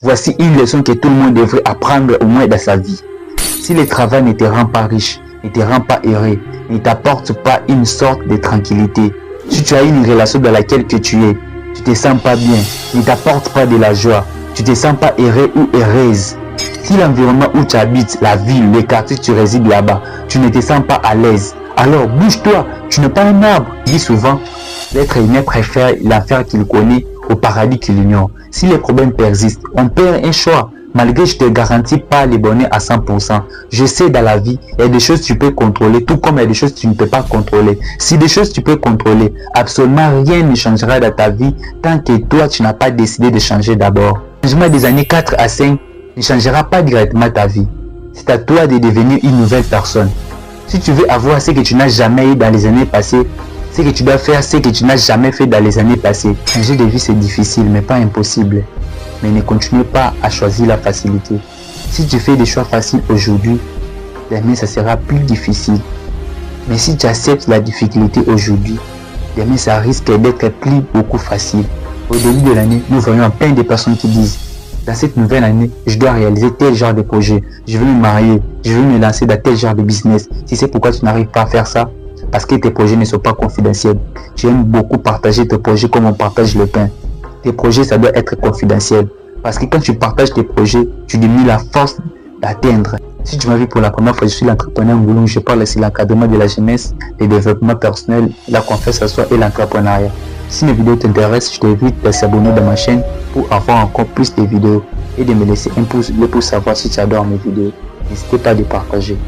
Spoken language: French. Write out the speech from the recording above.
Voici une leçon que tout le monde devrait apprendre au moins dans sa vie. Si le travail ne te rend pas riche, ne te rend pas heureux, ne t'apporte pas une sorte de tranquillité, si tu as une relation dans laquelle tu te sens pas bien, ne t'apporte pas de la joie, tu te sens pas heureux ou heureuse, si l'environnement où tu habites, la ville, le quartier tu résides là-bas, tu ne te sens pas à l'aise, alors bouge-toi, tu n'es pas un arbre. Dit souvent, l'être humain préfère l'enfer qu'il connaît au paradis qu'il ignore. Si les problèmes persistent, on perd un choix. Malgré je ne te garantis pas le bonheur à 100%. Je sais dans la vie, il y a des choses que tu peux contrôler, tout comme il y a des choses que tu ne peux pas contrôler. Si des choses que tu peux contrôler, absolument rien ne changera dans ta vie tant que toi tu n'as pas décidé de changer d'abord. Le changement des années 4 à 5 ne changera pas directement ta vie. C'est à toi de devenir une nouvelle personne. Si tu veux avoir ce que tu n'as jamais eu dans les années passées, ce que tu dois faire, ce que tu n'as jamais fait dans les années passées. Changer de vie c'est difficile mais pas impossible. Mais ne continue pas à choisir la facilité. Si tu fais des choix faciles aujourd'hui, demain ça sera plus difficile. Mais si tu acceptes la difficulté aujourd'hui, demain ça risque d'être beaucoup facile. Au début de l'année, nous voyons plein de personnes qui disent: dans cette nouvelle année, je dois réaliser tel genre de projet, je veux me marier, je veux me lancer dans tel genre de business. Si c'est pourquoi tu n'arrives pas à faire ça, parce que tes projets ne sont pas confidentiels. J'aime beaucoup partager tes projets comme on partage le pain. Tes projets, ça doit être confidentiel. Parce que quand tu partages tes projets, tu diminues la force d'atteindre. Si tu m'as vu pour la première fois, je suis l'entrepreneur Ngouloum. Je parle sur l'encadrement de la jeunesse, le développement personnel, la confiance en soi et l'entrepreneuriat. Si mes vidéos t'intéressent, je t'invite à s'abonner dans ma chaîne pour avoir encore plus de vidéos et de me laisser un pouce bleu pour savoir si tu adores mes vidéos. N'hésitez pas à les partager.